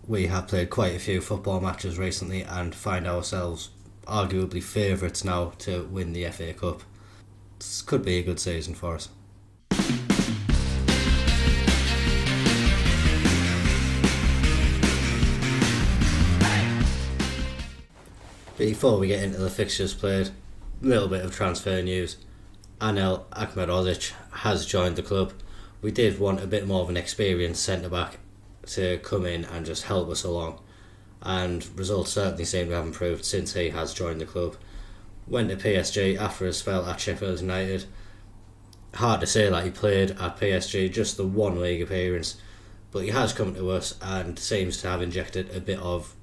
we have played quite a few football matches recently and find ourselves arguably favourites now to win the FA Cup. This could be a good season for us. Before we get into the fixtures played, a little bit of transfer news. Anel Akmerozic has joined the club. We did want a bit more of an experienced centre-back to come in and just help us along, and results certainly seem to have improved since he has joined the club. Went to PSG after a spell at Sheffield United. Hard to say that he played at PSG, just the one league appearance, but he has come to us and seems to have injected a bit of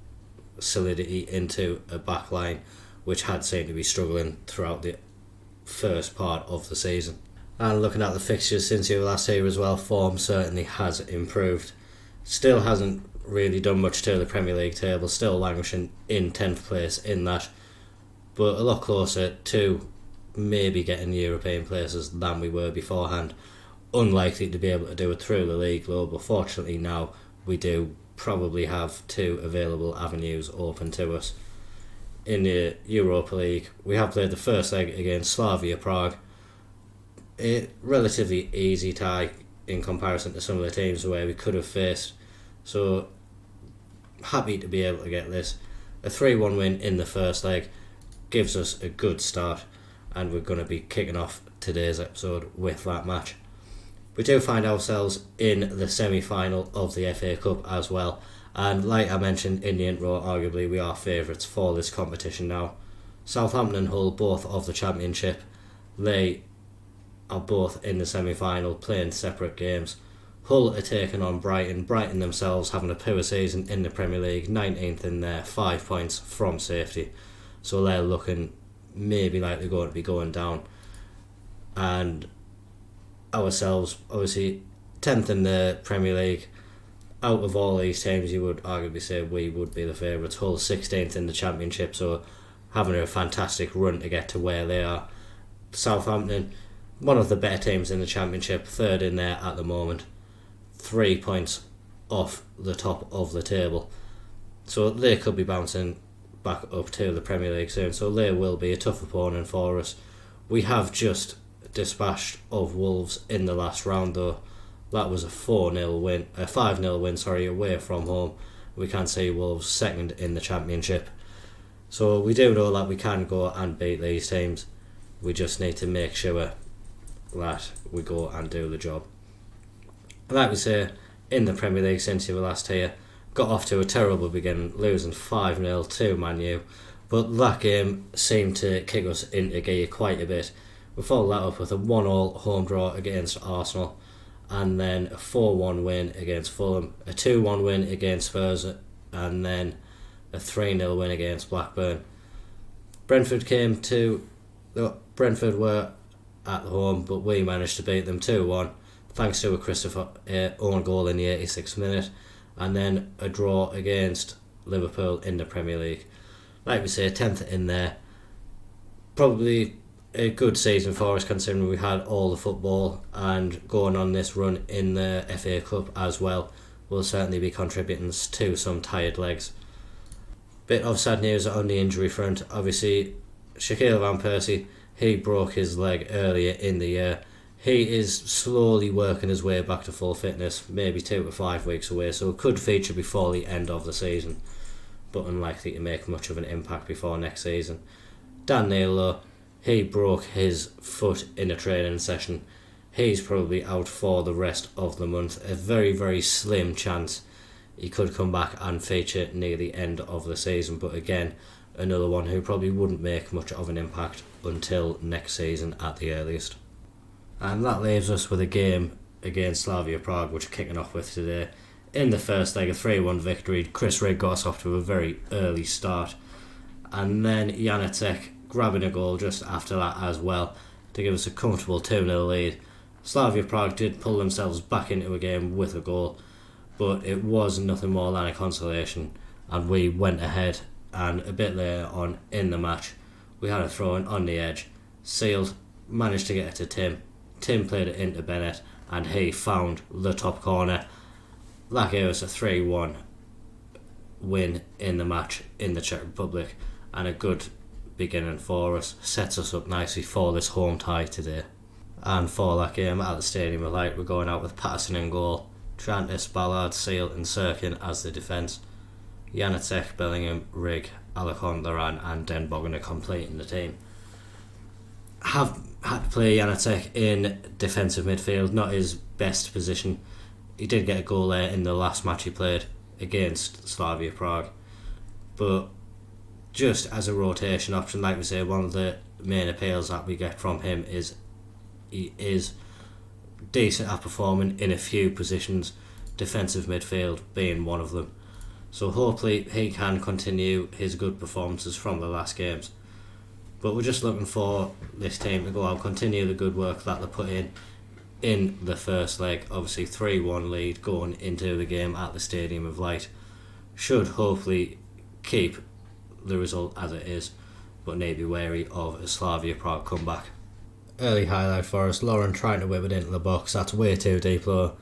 solidity into a back line which had seemed to be struggling throughout the first part of the season. And looking at the fixtures since you were last here as well, form certainly has improved. Still hasn't really done much to the Premier League table, still languishing in 10th place in that, but a lot closer to maybe getting European places than we were beforehand. Unlikely to be able to do it through the league though, but fortunately now we do probably have two available avenues open to us. In the Europa League, we have played the first leg against Slavia Prague. A relatively easy tie in comparison to some of the teams where we could have faced, so happy to be able to get this. A 3-1 win in the first leg gives us a good start, and we're going to be kicking off today's episode with that match. We do find ourselves in the semi-final of the FA Cup as well, and like I mentioned in the intro, arguably we are favourites for this competition now. Southampton and Hull, both of the Championship, they are both in the semi-final playing separate games. Hull are taking on Brighton. Brighton themselves having a poor season in the Premier League, 19th in there, 5 points from safety, so they're looking maybe like they're going to be going down. And ourselves, obviously 10th in the Premier League. Out of all these teams, you would arguably say we would be the favourites. Hull 16th in the Championship, so having a fantastic run to get to where they are. Southampton, one of the better teams in the Championship, third in there at the moment, 3 points off the top of the table, so they could be bouncing back up to the Premier League soon, so they will be a tough opponent for us. We have just dispatched of Wolves in the last round though. That was a 5-0 win away from home. We can see Wolves second in the Championship, so we do know that we can go and beat these teams. We just need to make sure that we go and do the job. Like we say, in the Premier League since you were last here, got off to a terrible beginning, losing 5-0 to Man U, but that game seemed to kick us into gear quite a bit. We followed that up with a 1-1 home draw against Arsenal, and then a 4-1 win against Fulham, a 2-1 win against Spurs, and then a 3-0 win against Blackburn. Brentford were at home, but we managed to beat them 2-1 thanks to a Christopher own goal in the 86th minute, and then a draw against Liverpool in the Premier League. Like we say, 10th in there. Probably a good season for us considering we had all the football, and going on this run in the FA Cup as well will certainly be contributing to some tired legs. Bit of sad news on the injury front. Obviously, Shaquille Van Persie, he broke his leg earlier in the year. He is slowly working his way back to full fitness, maybe 2 to 5 weeks away, so could feature before the end of the season, but unlikely to make much of an impact before next season. Dan Neil, he broke his foot in a training session. He's probably out for the rest of the month. A very, very slim chance he could come back and feature near the end of the season, but again, another one who probably wouldn't make much of an impact until next season at the earliest. And that leaves us with a game against Slavia Prague, which we're kicking off with today. In the first leg, a 3-1 victory. Chris Rigg got us off to a very early start, and then Janacek grabbing a goal just after that as well to give us a comfortable 2-0 lead. Slavia Prague did pull themselves back into a game with a goal, but it was nothing more than a consolation, and we went ahead. And a bit later on in the match, we had a throw-in on the edge. Sealed, managed to get it to Tim. Tim played it into Bennett, and he found the top corner. That gave us a 3-1 win in the match in the Czech Republic, and a good beginning for us. Sets us up nicely for this home tie today. And for that game at the Stadium of Light, we're going out with Patterson in goal, Trantis, Ballard, Seal and Sirkin as the defence, Janacek, Bellingham, Rigg, Alarcon, Laran and Den Bogan are completing the team. Have had to play Janacek in defensive midfield, not his best position. He did get a goal there in the last match he played against Slavia Prague, but just as a rotation option, like we say, one of the main appeals that we get from him is he is decent at performing in a few positions, defensive midfield being one of them. So hopefully he can continue his good performances from the last games. But we're just looking for this team to go out, continue the good work that they put in the first leg. Obviously 3-1 lead going into the game at the Stadium of Light. Should hopefully keep the result as it is, but need to be wary of a Slavia Prague comeback. Early highlight for us, Lauren trying to whip it into the box. That's way too deep low.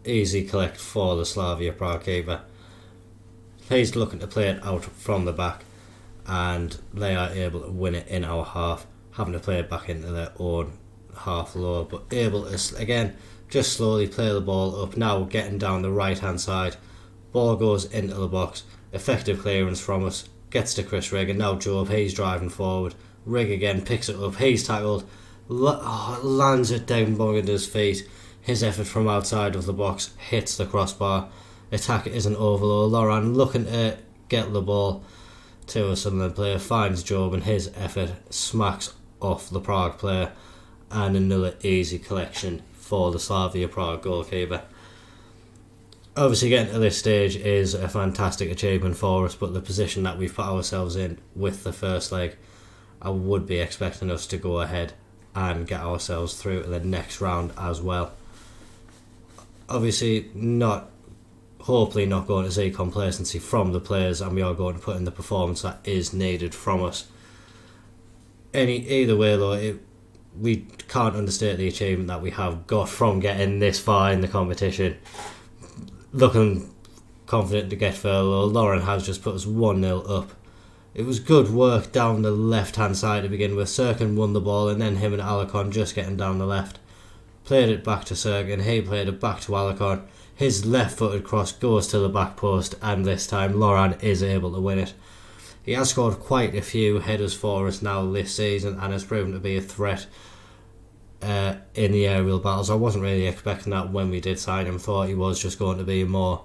Easy collect for the Slavia Prague keeper. He's looking to play it out from the back, and they are able to win it in our half, having to play it back into their own half low, but able to again just slowly play the ball up. Now getting down the right hand side, ball goes into the box, effective clearance from us, gets to Chris Rigg, and now Job, he's driving forward. Rigg again picks it up, he's tackled, lands it down Bogander's feet. His effort from outside of the box hits the crossbar. Attack isn't overload. Laurent looking to get the ball to a Sunderland player, finds Job, and his effort smacks off the Prague player, and another easy collection for the Slavia Prague goalkeeper. Obviously getting to this stage is a fantastic achievement for us, but the position that we've put ourselves in with the first leg, I would be expecting us to go ahead and get ourselves through to the next round as well. Obviously hopefully not going to see complacency from the players, and we are going to put in the performance that is needed from us. Either way though, we can't understate the achievement that we have got from getting this far in the competition. Looking confident to get further. Lauren has just put us 1-0 up. It was good work down the left hand side to begin with. Sirkin won the ball, and then him and Alarcon just getting down the left. Played it back to Sirkin, he played it back to Alarcon. His left footed cross goes to the back post, and this time Laurent is able to win it. He has scored quite a few headers for us now this season, and has proven to be a threat in the aerial battles. I wasn't really expecting that when we did sign him. Thought he was just going to be a more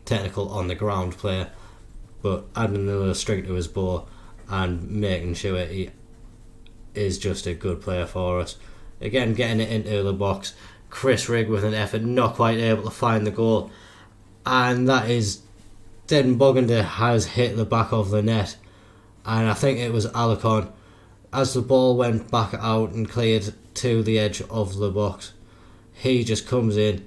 technical on the ground player, but adding another string to his bow and making sure he is just a good player for us. Again, getting it into the box, Chris Rigg with an effort, not quite able to find the goal, and that is Den Bogander has hit the back of the net, and I think it was Alarcon. As the ball went back out and cleared to the edge of the box, he just comes in,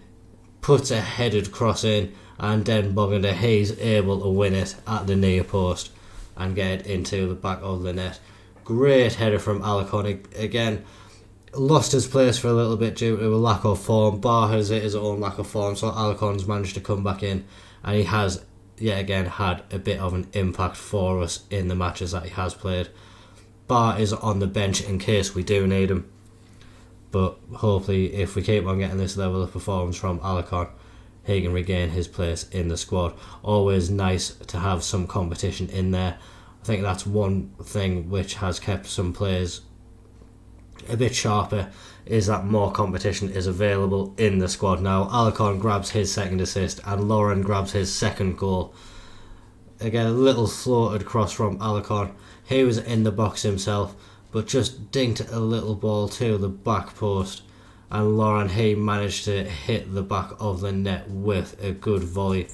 puts a headed cross in, and Den Bogander, he's able to win it at the near post and get it into the back of the net. Great header from Alarcon. Again, lost his place for a little bit due to a lack of form. Bar has his own lack of form, so Alarcon's managed to come back in, and he has yet again had a bit of an impact for us in the matches that he has played. Bar is on the bench in case we do need him, but hopefully if we keep on getting this level of performance from Alarcon, he can regain his place in the squad. Always nice to have some competition in there. I think that's one thing which has kept some players a bit sharper, is that more competition is available in the squad now. Alarcon grabs his second assist, and Lauren grabs his second goal. Again, a little floated cross from Alarcon. He was in the box himself, but just dinked a little ball to the back post, and Lauren, he managed to hit the back of the net with a good volley.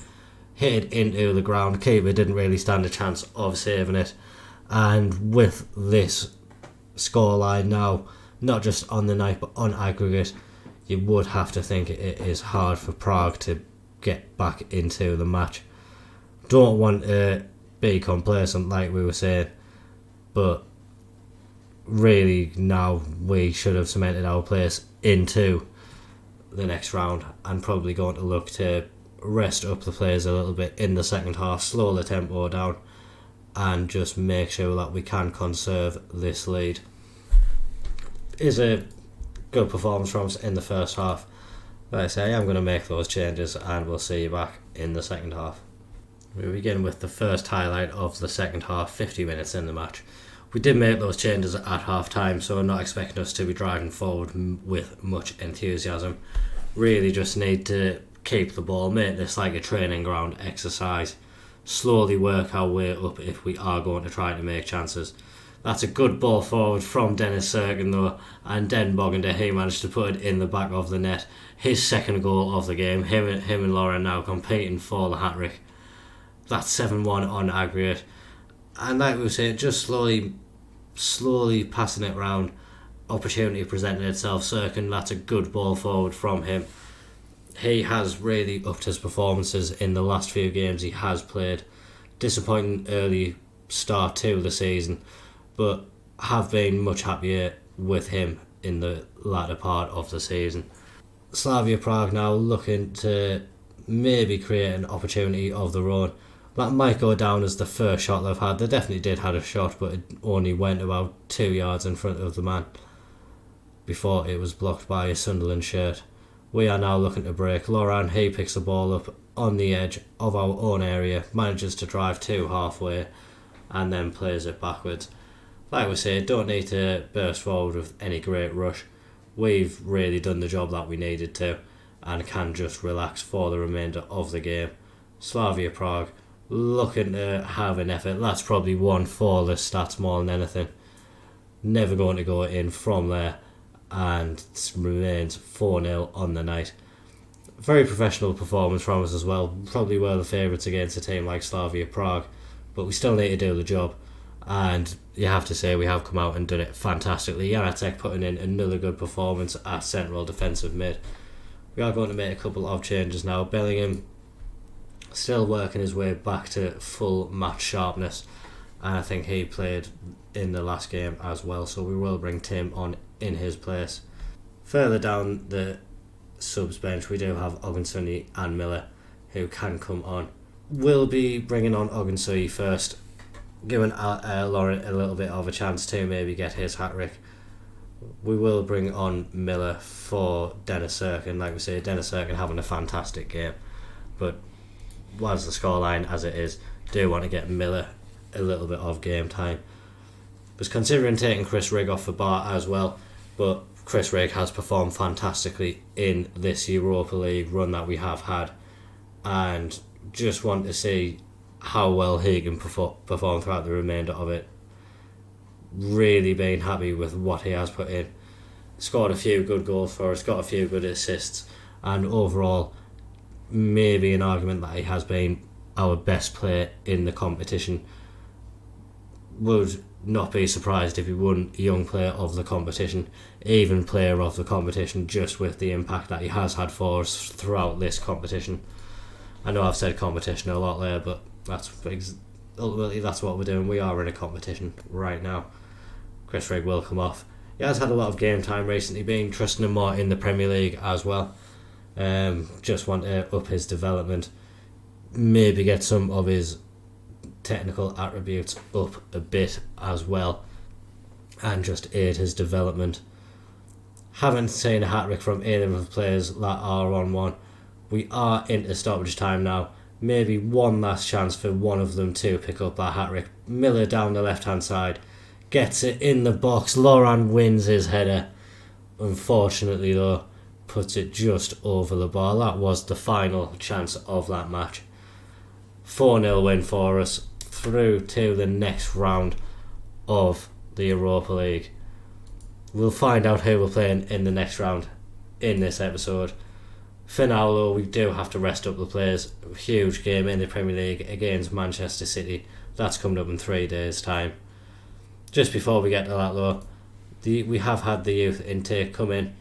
Hit it into the ground. Keeper didn't really stand a chance of saving it, and with this scoreline now, not just on the night but on aggregate, you would have to think it is hard for Prague to get back into the match. Don't want to be complacent like we were saying, but really now we should have cemented our place into the next round and probably going to look to rest up the players a little bit in the second half, slow the tempo down, and just make sure that we can conserve this lead. Is a good performance from us in the first half. Like I say, I'm going to make those changes and we'll see you back in the second half. We begin with the first highlight of the second half, 50 minutes in the match. We did make those changes at half time, so I'm not expecting us to be driving forward with much enthusiasm. Really just need to keep the ball, make this like a training ground exercise, slowly work our way up if we are going to try to make chances. That's a good ball forward from Dennis Serkin though, and Den Boggender, he managed to put it in the back of the net. His second goal of the game, him and Lauren now competing for the hat-trick. That's 7-1 on aggregate. And like we were saying, just slowly passing it around, opportunity presented itself. Serkin, that's a good ball forward from him. He has really upped his performances in the last few games he has played. Disappointing early start to the season, but have been much happier with him in the latter part of the season. Slavia Prague now looking to maybe create an opportunity of their own. That might go down as the first shot they've had. They definitely did have a shot, but it only went about 2 yards in front of the man before it was blocked by a Sunderland shirt. We are now looking to break. Laurent, he picks the ball up on the edge of our own area, manages to drive to halfway, and then plays it backwards. Like we say, don't need to burst forward with any great rush. We've really done the job that we needed to, and can just relax for the remainder of the game. Slavia Prague looking to have an effort. That's probably one for the stats more than anything. Never going to go in from there, and remains 4-0 on the night. Very professional performance from us as well. Probably were the favourites against a team like Slavia Prague, but we still need to do the job, and you have to say we have come out and done it fantastically. Janacek putting in another good performance at central defensive mid. We are going to make a couple of changes now. Bellingham still working his way back to full match sharpness, and I think he played in the last game as well, so we will bring Tim on in his place. Further down the subs bench, we do have Ogunsuni and Miller who can come on. We'll be bringing on Ogunsuni first, giving Lauren a little bit of a chance to maybe get his hat-trick. We will bring on Miller for Dennis Serkin. Like we say, Dennis Serkin having a fantastic game, but was the scoreline as it is, do want to get Miller a little bit of game time. Was considering taking Chris Rigg off the bar as well, but Chris Rigg has performed fantastically in this Europa League run that we have had, and just want to see how well he can perform throughout the remainder of it. Really been happy with what he has put in. Scored a few good goals for us, got a few good assists, and overall maybe an argument that he has been our best player in the competition. Would not be surprised if he won Young Player of the competition, even Player of the competition, just with the impact that he has had for us throughout this competition. I know I've said competition a lot there, but ultimately that's what we're doing. We are in a competition right now. Chris Rigg will come off. He has had a lot of game time recently, being trusting him more in the Premier League as well. Just want to up his development, maybe get some of his technical attributes up a bit as well, and just aid his development. Haven't seen a hat-trick from either of the players that are on one. We are into stoppage time now. Maybe one last chance for one of them to pick up that hat-trick. Miller down the left hand side gets it in the box. Laurent wins his header. Unfortunately though, puts it just over the bar. That was the final chance of that match. 4-0 win for us, through to the next round of the Europa League. We'll find out who we're playing in the next round in this episode. For now though, we do have to rest up the players. A huge game in the Premier League against Manchester City. That's coming up in 3 days' time. Just before we get to that though, we have had the youth intake come in.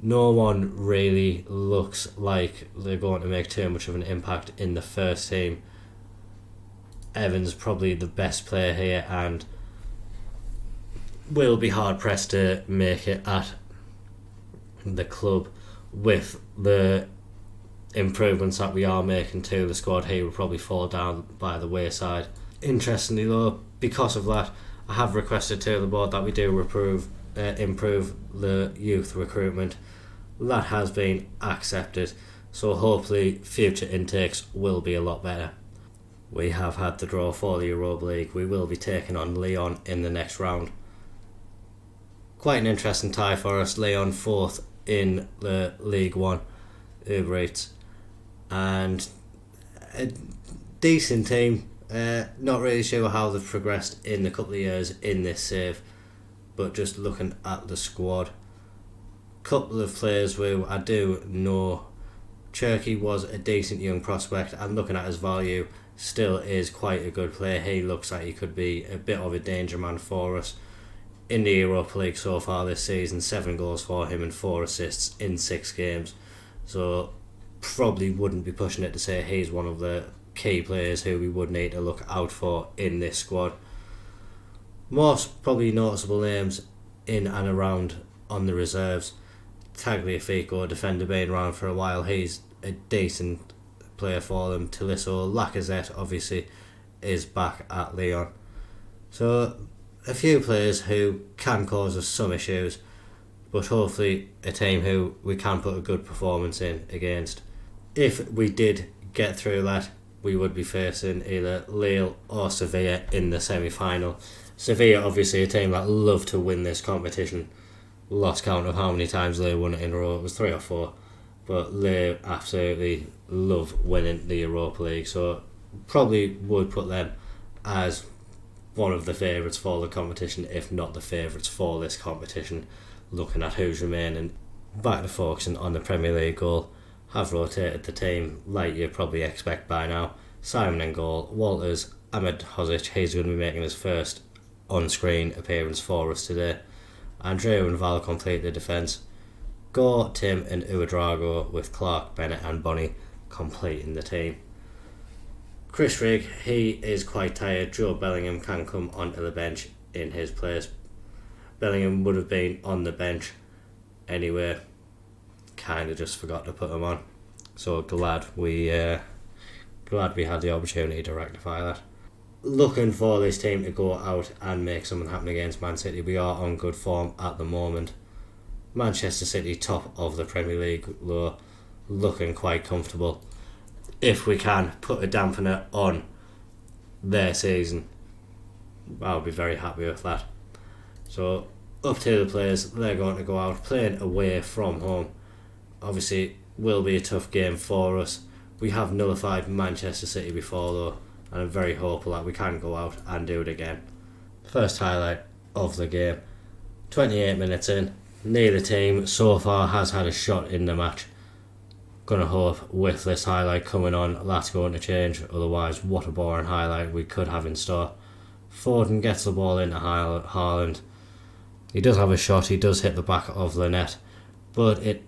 No one really looks like they're going to make too much of an impact in the first team. Evans probably the best player here and will be hard pressed to make it at the club with the improvements that we are making to the squad, he will probably fall down by the wayside. Interestingly though, because of that, I have requested to the board that we do improve the youth recruitment. That has been accepted, so hopefully future intakes will be a lot better. We have had the draw for the Europa League. We will be taking on Lyon in the next round. Quite an interesting tie for us. Lyon 4th in the League 1 Uber Eats, and a decent team. Not really sure how they've progressed in a couple of years in this save, but just looking at the squad, couple of players who I do know. Cherky was a decent young prospect, and looking at his value, still is quite a good player. He looks like he could be a bit of a danger man for us. In the Europa League so far this season, 7 goals for him and 4 assists in 6 games. So probably wouldn't be pushing it to say he's one of the key players who we would need to look out for in this squad. Most probably noticeable names in and around on the reserves. Tagliafico, defender, been around for a while. He's a decent player for them. Tolisso, Lacazette obviously is back at Lyon. So a few players who can cause us some issues, but hopefully a team who we can put a good performance in against. If we did get through that, we would be facing either Lille or Sevilla in the semi-final. Sevilla obviously a team that love to win this competition. Lost count of how many times Lille won it in a row. It was 3 or 4, but Lille absolutely love winning the Europa League, so probably would put them as one of the favourites for the competition, if not the favourites for this competition, looking at who's remaining. Back to focusing on the Premier League goal. Have rotated the team like you probably expect by now. Simon in goal, Walters, Ahmed Hozic, he's going to be making his first on-screen appearance for us today. Andreu and Val complete the defence. Gore, Tim and Uedrago, with Clark, Bennett and Bonnie completing the team. Chris Rigg, he is quite tired. Joe Bellingham can come onto the bench in his place. Bellingham would have been on the bench anyway. Kind of just forgot to put him on. So glad we had the opportunity to rectify that. Looking for this team to go out and make something happen against Man City. We are on good form at the moment. Manchester City top of the Premier League though, looking quite comfortable. If we can put a dampener on their season, I'll be very happy with that. So up to the players, they're going to go out playing away from home. Obviously will be a tough game for us. We have nullified Manchester City before though, and I'm very hopeful that we can go out and do it again. First highlight of the game, 28 minutes in, neither team so far has had a shot in the match. Gonna hope with this highlight coming on that's going to change, otherwise what a boring highlight we could have in store. Foden gets the ball into Haaland. He does have a shot, he does hit the back of the net, but it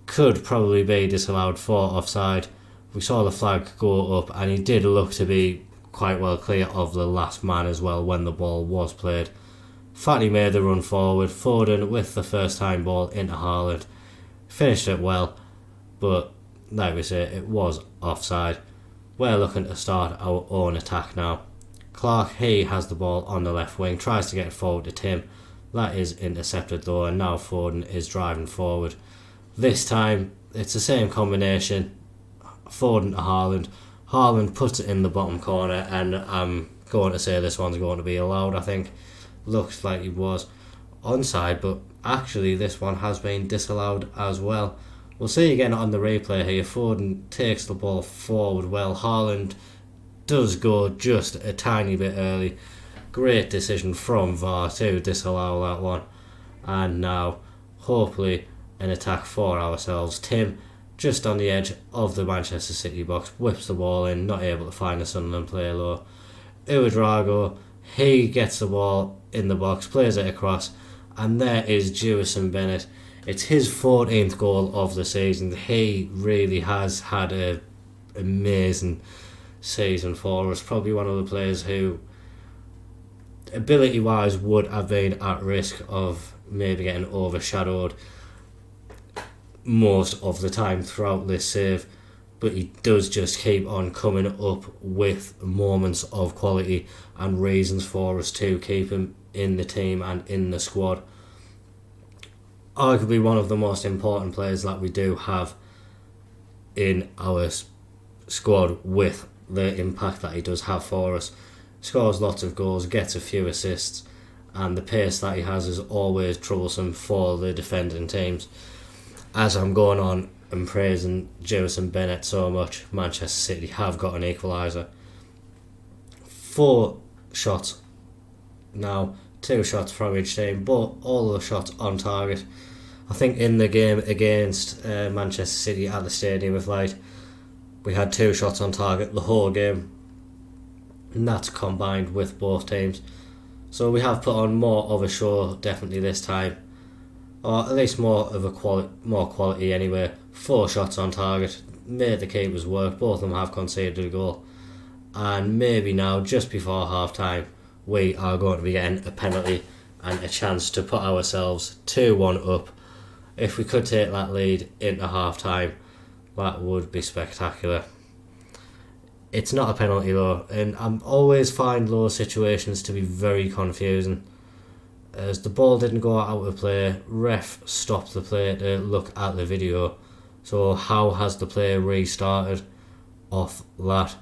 could probably be disallowed for offside. We saw the flag go up and he did look to be quite well clear of the last man as well when the ball was played. Fatty made the run forward. Foden with the first time ball into Haaland. Finished it well, but like we say, it was offside. We're looking to start our own attack now. Clark, he has the ball on the left wing, tries to get it forward to Tim. That is intercepted though, and now Foden is driving forward. This time, it's the same combination. Foden to Haaland. Haaland puts it in the bottom corner, and I'm going to say this one's going to be allowed, I think. Looks like he was onside, but actually this one has been disallowed as well. We'll see again on the replay here. Foden takes the ball forward well. Haaland does go just a tiny bit early. Great decision from VAR to disallow that one. And now, hopefully, an attack for ourselves. Tim, just on the edge of the Manchester City box, whips the ball in, not able to find a Sunderland player low. Uedrago, he gets the ball in the box, plays it across, and there is Jewison Bennett. It's his 14th goal of the season. He really has had an amazing season for us. Probably one of the players who, ability-wise, would have been at risk of maybe getting overshadowed most of the time throughout this save, but he does just keep on coming up with moments of quality and reasons for us to keep him in the team and in the squad. Arguably one of the most important players that we do have in our squad, with the impact that he does have for us. Scores lots of goals, gets a few assists, and the pace that he has is always troublesome for the defending teams. As I'm going on and praising Jefferson Bennett so much, Manchester City have got an equaliser. 4 shots now, 2 shots from each team, but all the shots on target. I think in the game against Manchester City at the Stadium of Light, we had 2 shots on target the whole game, and that's combined with both teams. So we have put on more of a show definitely this time, or at least more of a more quality anyway. 4 shots on target, made the keepers work, both of them have conceded a goal, and maybe now just before half time we are going to be getting a penalty and a chance to put ourselves 2-1 up. If we could take that lead into half time, that would be spectacular. It's not a penalty though, and I always find those situations to be very confusing, as the ball didn't go out of play, ref stopped the play to look at the video, so how has the play restarted off that?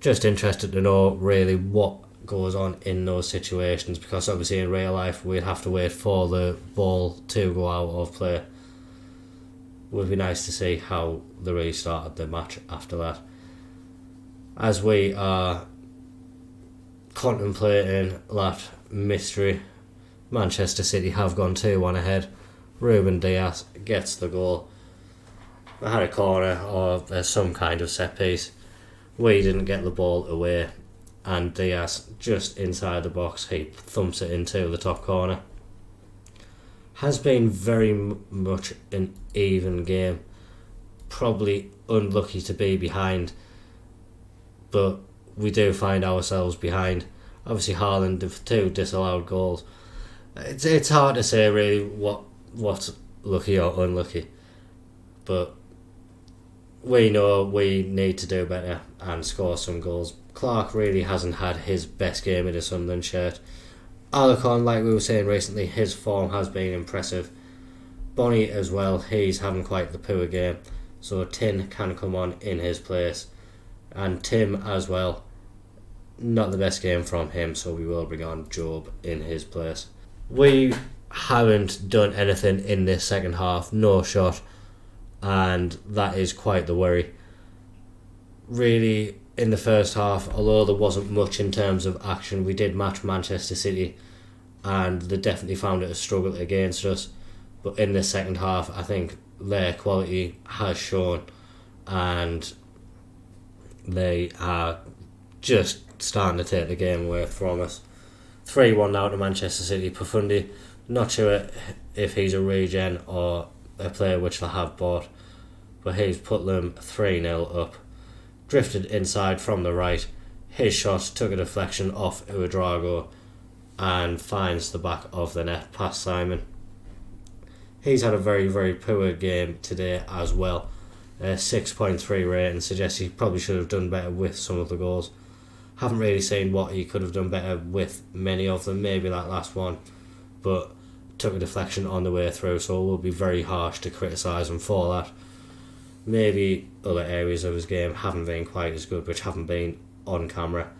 Just interested to know really what goes on in those situations, because obviously in real life we'd have to wait for the ball to go out of play. Would be nice to see how they restarted the match after that. As we are contemplating that mystery, Manchester City have gone 2-1 ahead. Ruben Dias gets the goal. I had a corner or some kind of set piece. We didn't get the ball away, and Dias, just inside the box, he thumps it into the top corner. Has been very much an even game. Probably unlucky to be behind, but we do find ourselves behind. Obviously Haaland with 2 disallowed goals. It's hard to say really what's lucky or unlucky, but we know we need to do better and score some goals. Clark really hasn't had his best game in a Sunderland shirt. Alarcon, like we were saying recently, his form has been impressive. Bonnie as well, he's having quite the poor game, so Tin can come on in his place. And Tim as well, not the best game from him, so we will bring on Job in his place. We haven't done anything in this second half, no shot, and that is quite the worry. Really, in the first half, although there wasn't much in terms of action, we did match Manchester City, and they definitely found it a struggle against us. But in the second half, I think their quality has shown, and they are just starting to take the game away from us. 3-1 now to Manchester City. Profundi, not sure if he's a regen or a player which they have bought, but he's put them 3-0 up. Drifted inside from the right. His shot took a deflection off Uedrago and finds the back of the net past Simon. He's had a very, very poor game today as well. 6.3 rating suggests he probably should have done better with some of the goals. Haven't really seen what he could have done better with many of them, maybe that last one, but took a deflection on the way through, so it will be very harsh to criticise him for that. Maybe other areas of his game haven't been quite as good, which haven't been on camera.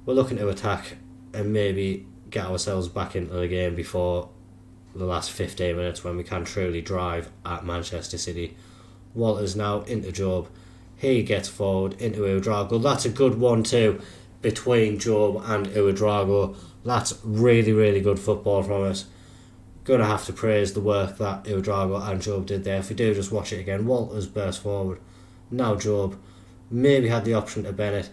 We're looking to attack and maybe get ourselves back into the game before the last 15 minutes when we can truly drive at Manchester City. Walters now into Job. He gets forward into Uedrago. That's a good 1-2 between Job and Uedrago. That's really, really good football from us. Gonna have to praise the work that Uedrago and Job did there. If we do just watch it again, Walters burst forward. Now Job maybe had the option to Bennett.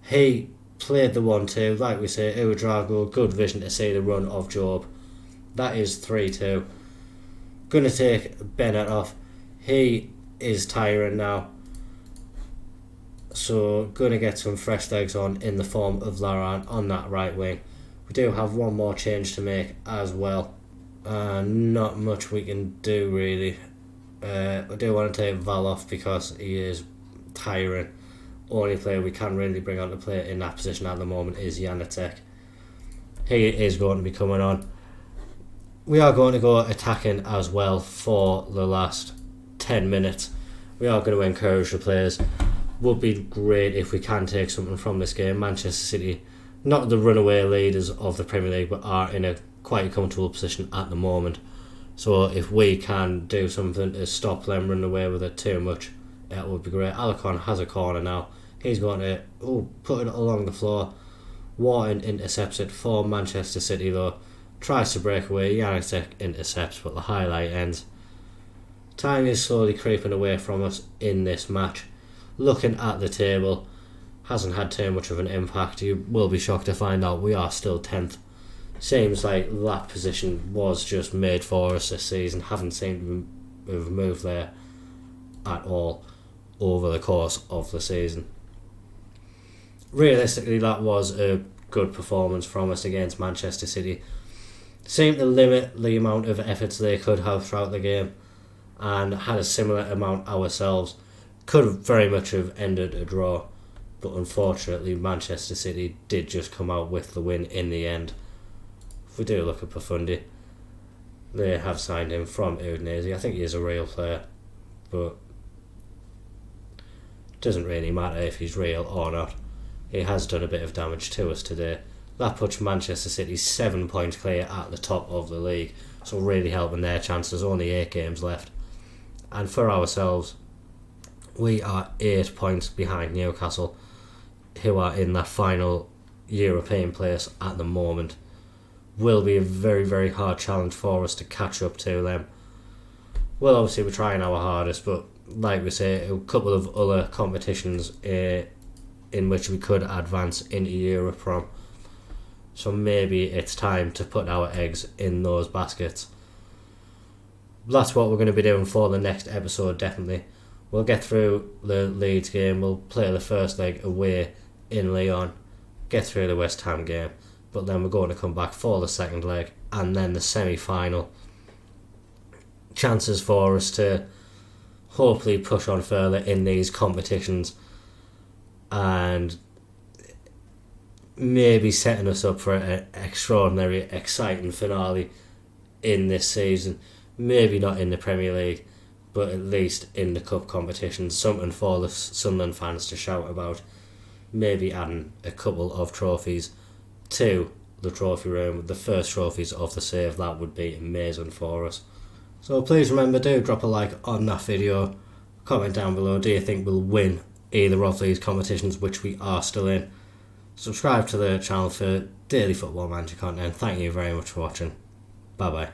He played the 1-2. Like we say, Uedrago, good vision to see the run of Job. That is 3-2. Gonna take Bennett off. He is tiring now, so gonna get some fresh legs on in the form of Laran on that right wing. We do have one more change to make as well. Not much we can do really. I do want to take Val off because he is tiring. Only player we can really bring on to play in that position at the moment is Janacek. He is going to be coming on. We are going to go attacking as well for the last 10 minutes. We are going to encourage the players. Would be great if we can take something from this game. Manchester City, not the runaway leaders of the Premier League, but are in a quite comfortable position at the moment. So if we can do something to stop them running away with it too much, that would be great. Alarcon has a corner now. He's going to put it along the floor. Wharton intercepts it for Manchester City though. Tries to break away. Janacek intercepts, but the highlight ends. Time is slowly creeping away from us in this match. Looking at the table, hasn't had too much of an impact. You will be shocked to find out we are still 10th. Seems like that position was just made for us this season. Haven't seemed to have moved there at all over the course of the season. Realistically, that was a good performance from us against Manchester City. Seemed to limit the amount of efforts they could have throughout the game, and had a similar amount ourselves. Could have very much have ended a draw, but unfortunately Manchester City did just come out with the win in the end. If we do look at Profundi, they have signed him from Udinese. I think he is a real player, but it doesn't really matter if he's real or not. He has done a bit of damage to us today. That puts Manchester City 7 points clear at the top of the league, so really helping their chances. Only 8 games left. And for ourselves, we are 8 points behind Newcastle, who are in that final European place at the moment. Will be a very, very hard challenge for us to catch up to them. Well, obviously we're trying our hardest, but like we say, a couple of other competitions in which we could advance into Europe from. So maybe it's time to put our eggs in those baskets. That's what we're going to be doing for the next episode, definitely. We'll get through the Leeds game, we'll play the first leg away in Lyon, get through the West Ham game, but then we're going to come back for the second leg and then the semi-final. Chances for us to hopefully push on further in these competitions and maybe setting us up for an extraordinary, exciting finale in this season. Maybe not in the Premier League, but at least in the cup competitions. Something for the Sunderland fans to shout about. Maybe adding a couple of trophies to the trophy room. The first trophies of the save, that would be amazing for us. So please remember, do drop a like on that video. Comment down below, do you think we'll win either of these competitions, which we are still in? Subscribe to the channel for daily Football Manager content. Thank you very much for watching. Bye bye.